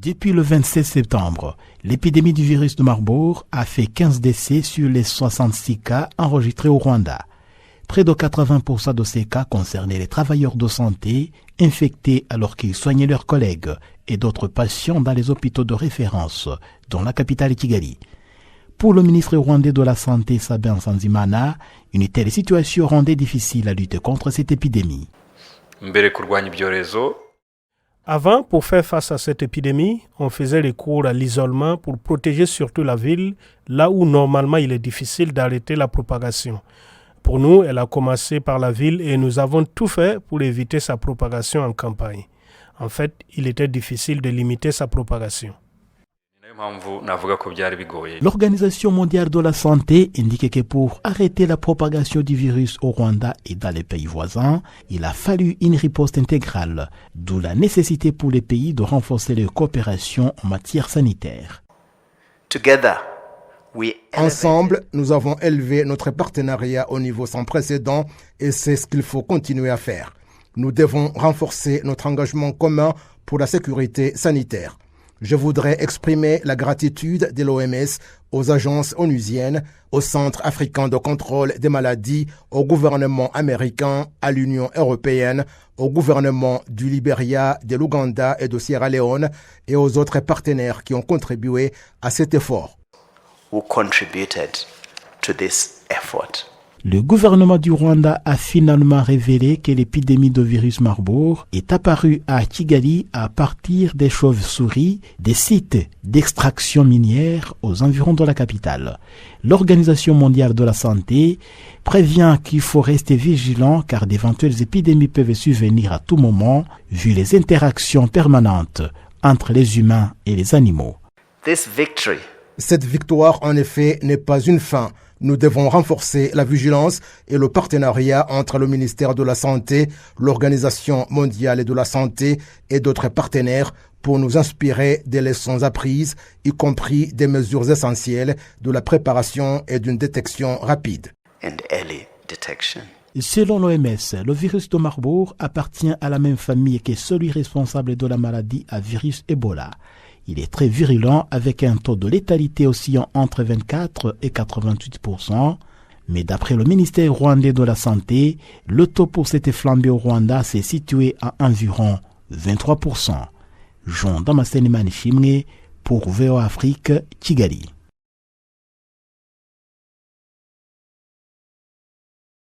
Depuis le 26 septembre, l'épidémie du virus de Marburg a fait 15 décès sur les 66 cas enregistrés au Rwanda. Près de 80% de ces cas concernaient les travailleurs de santé infectés alors qu'ils soignaient leurs collègues et d'autres patients dans les hôpitaux de référence, dont la capitale Kigali. Pour le ministre rwandais de la Santé, Sabin Nsanzimana, une telle situation rendait difficile à lutter contre cette épidémie. Avant, pour faire face à cette épidémie, on faisait recours à l'isolement pour protéger surtout la ville, là où normalement il est difficile d'arrêter la propagation. Pour nous, elle a commencé par la ville et nous avons tout fait pour éviter sa propagation en campagne. En fait, il était difficile de limiter sa propagation. L'Organisation mondiale de la santé indique que pour arrêter la propagation du virus au Rwanda et dans les pays voisins, il a fallu une riposte intégrale, d'où la nécessité pour les pays de renforcer leur coopération en matière sanitaire. Ensemble, nous avons élevé notre partenariat au niveau sans précédent et c'est ce qu'il faut continuer à faire. Nous devons renforcer notre engagement commun pour la sécurité sanitaire. Je voudrais exprimer la gratitude de l'OMS, aux agences onusiennes, au Centre africain de contrôle des maladies, au gouvernement américain, à l'Union européenne, au gouvernement du Libéria, de l'Ouganda et de Sierra Leone et aux autres partenaires qui ont contribué à cet effort. Le gouvernement du Rwanda a finalement révélé que l'épidémie de virus Marburg est apparue à Kigali à partir des chauves-souris, des sites d'extraction minière aux environs de la capitale. L'Organisation mondiale de la santé prévient qu'il faut rester vigilant car d'éventuelles épidémies peuvent survenir à tout moment vu les interactions permanentes entre les humains et les animaux. Cette victoire, en effet, n'est pas une fin. Nous devons renforcer la vigilance et le partenariat entre le ministère de la Santé, l'Organisation mondiale de la santé et d'autres partenaires pour nous inspirer des leçons apprises, y compris des mesures essentielles de la préparation et d'une détection rapide. Selon l'OMS, le virus de Marburg appartient à la même famille que celui responsable de la maladie à virus Ebola. Il est très virulent avec un taux de létalité oscillant entre 24 et 88%, mais d'après le ministère rwandais de la Santé, le taux pour cette flambée au Rwanda s'est situé à environ 23%. Jean Damascene Manishimwe pour VOA Afrique, Kigali.